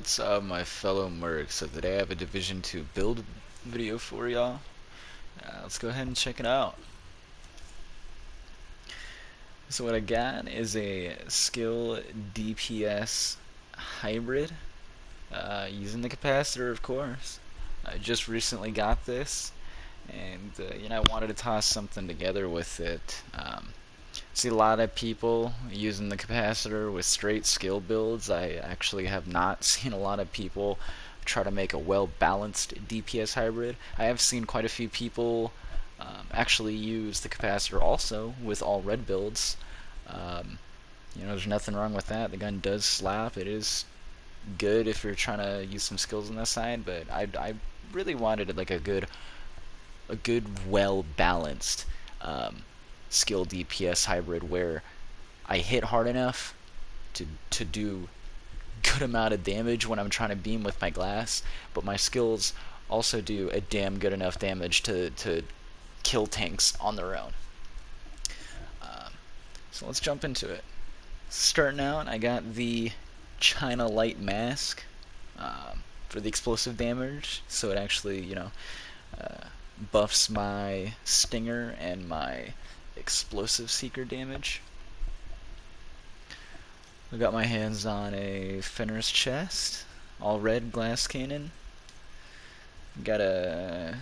What's up, my fellow mercs? So today I have a Division 2 build video for y'all. Let's go ahead and check it out. So what I got is a skill DPS Hybrid, using the capacitor, of course. I just recently got this, and I wanted to toss something together with it. See a lot of people using the capacitor with straight skill builds. I actually have not seen a lot of people try to make a well-balanced DPS hybrid. I have seen quite a few people actually use the capacitor also with all red builds. There's nothing wrong with that. The gun does slap. It is good if you're trying to use some skills on that side, but I really wanted like a good well-balanced skill DPS hybrid where I hit hard enough to do good amount of damage when I'm trying to beam with my glass, but my skills also do a damn good enough damage to kill tanks on their own. So let's jump into it. Starting out, I got the China Light Mask for the explosive damage, so it actually, buffs my Stinger and my Explosive Seeker damage. I got my hands on a Fenris chest, all red glass cannon. Got a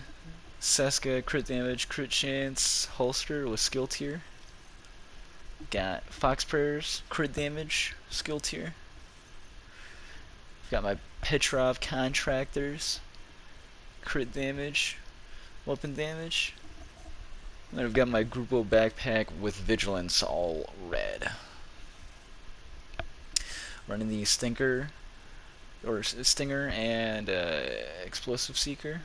Seska crit damage, crit chance holster with skill tier. Got Fox Prayers, crit damage, skill tier. Got my Petrov Contractors, crit damage, weapon damage. And then I've got my Grupo Backpack with Vigilance, all red. Running the Stinger and Explosive Seeker.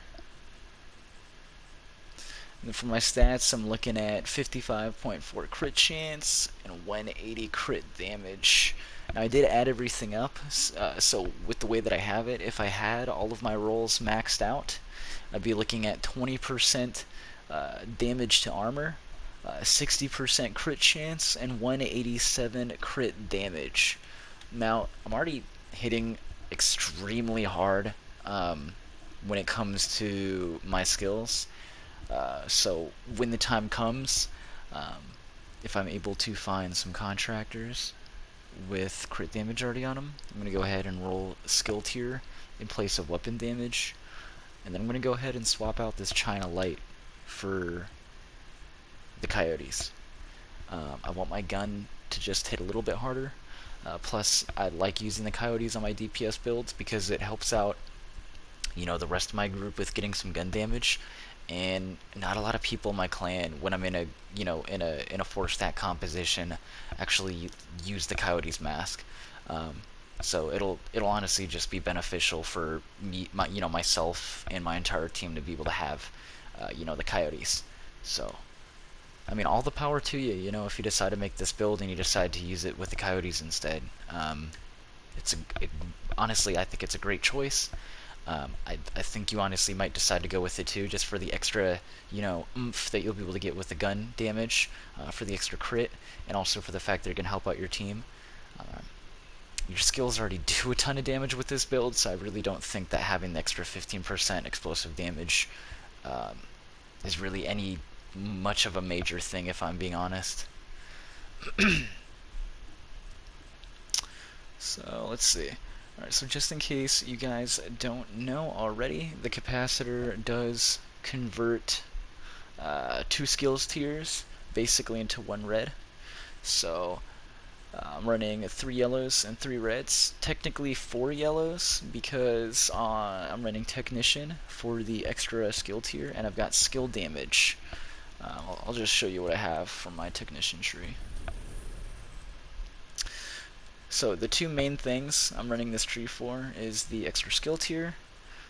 And then for my stats, I'm looking at 55.4 crit chance and 180 crit damage. Now I did add everything up, so with the way that I have it, if I had all of my rolls maxed out, I'd be looking at 20% damage to armor, 60% crit chance, and 187 crit damage. Now, I'm already hitting extremely hard when it comes to my skills. So when the time comes, if I'm able to find some contractors with crit damage already on them, I'm going to go ahead and roll skill tier in place of weapon damage. And then I'm going to go ahead and swap out this China Light for the Coyotes. I want my gun to just hit a little bit harder. Plus, I like using the Coyotes on my DPS builds because it helps out, the rest of my group with getting some gun damage. And not a lot of people in my clan, when I'm in a, in a 4-stat composition, actually use the Coyotes mask. So it'll honestly just be beneficial for me, myself and my entire team to be able to have, the Coyotes. So, I mean, all the power to you. If you decide to make this build and you decide to use it with the Coyotes instead, honestly, I think it's a great choice. I think you honestly might decide to go with it too, just for the extra, oomph that you'll be able to get with the gun damage, for the extra crit, and also for the fact that it can help out your team. Your skills already do a ton of damage with this build, so I really don't think that having the extra 15% explosive damage is really any much of a major thing, if I'm being honest. So let's see. Alright, so just in case you guys don't know already, the capacitor does convert 2 skills tiers basically into 1 red. So I'm running 3 yellows and 3 reds. Technically 4 yellows because I'm running Technician for the extra skill tier, and I've got skill damage. I'll just show you what I have from my Technician tree. So the 2 main things I'm running this tree for is the extra skill tier.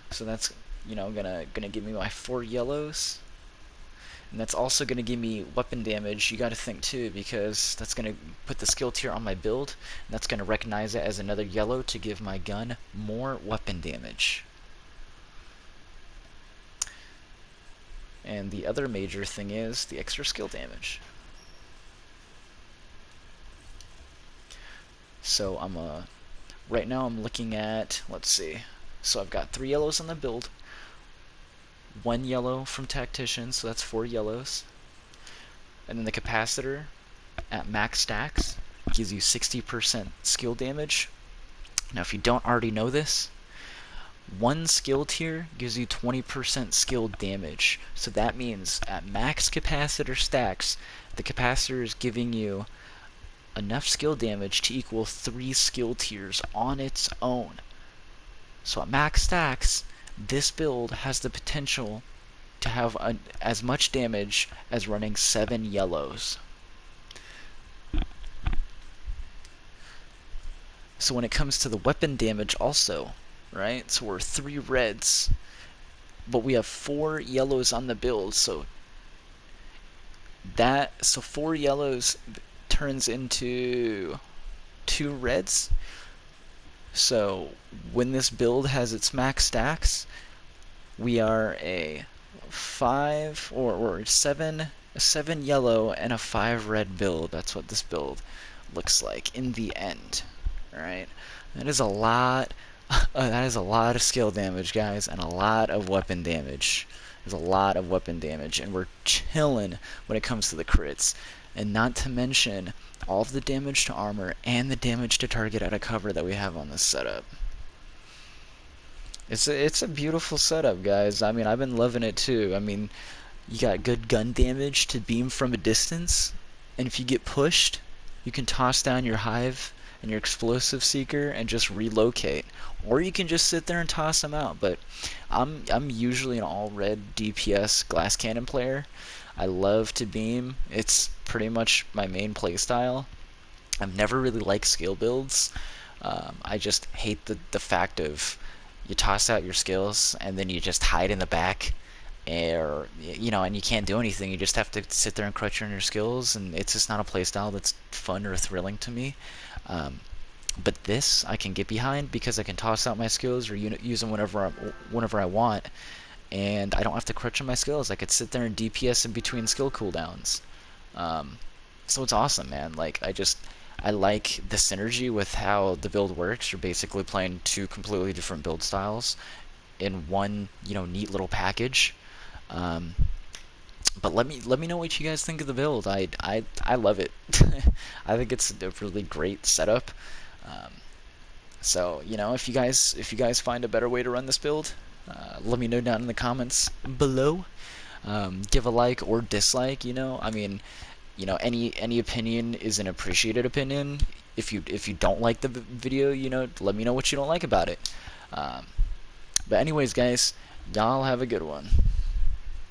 So that's gonna give me my 4 yellows, and that's also gonna give me weapon damage. You got to think too, because that's gonna put the skill tier on my build, and that's gonna recognize it as another yellow to give my gun more weapon damage. And the other major thing is the extra skill damage. So I'm right now I'm looking at, let's see, so I've got 3 yellows on the build, 1 yellow from Tactician, so that's 4 yellows, and then the capacitor at max stacks gives you 60% skill damage. Now if you don't already know this, one skill tier gives you 20% skill damage. So that means at max capacitor stacks, the capacitor is giving you enough skill damage to equal 3 skill tiers on its own. So at max stacks, this build has the potential to have as much damage as running 7 yellows. So when it comes to the weapon damage also, right? So we're 3 reds, but we have 4 yellows on the build, so 4 yellows turns into 2 reds. So when this build has its max stacks, we are a 5 or 7 a 7 yellow and a 5 red build. That's what this build looks like in the end. Alright? That is a lot that is a lot of skill damage, guys, and a lot of weapon damage. There's a lot of weapon damage, and we're chilling when it comes to the crits. And not to mention all of the damage to armor and the damage to target out of cover that we have on this setup. It's a beautiful setup, guys. I mean, I've been loving it too. I mean, you got good gun damage to beam from a distance, and if you get pushed, you can toss down your hive and your explosive seeker and just relocate, or you can just sit there and toss them out. But I'm usually an all red DPS glass cannon player. I love to beam. It's pretty much my main playstyle. I've never really liked skill builds. I just hate the fact of you toss out your skills and then you just hide in the back, or and you can't do anything. You just have to sit there and crutch on your skills, and it's just not a playstyle that's fun or thrilling to me. But this I can get behind because I can toss out my skills or use them whenever I want, and I don't have to crutch on my skills. I could sit there and DPS in between skill cooldowns. So it's awesome, man. Like I like the synergy with how the build works. You're basically playing 2 completely different build styles in one, neat little package. But let me know what you guys think of the build. I love it. I think it's a really great setup. So if you guys find a better way to run this build, let me know down in the comments below. Give a like or dislike. I mean, any opinion is an appreciated opinion. If you don't like the video, let me know what you don't like about it. But anyways, guys, y'all have a good one.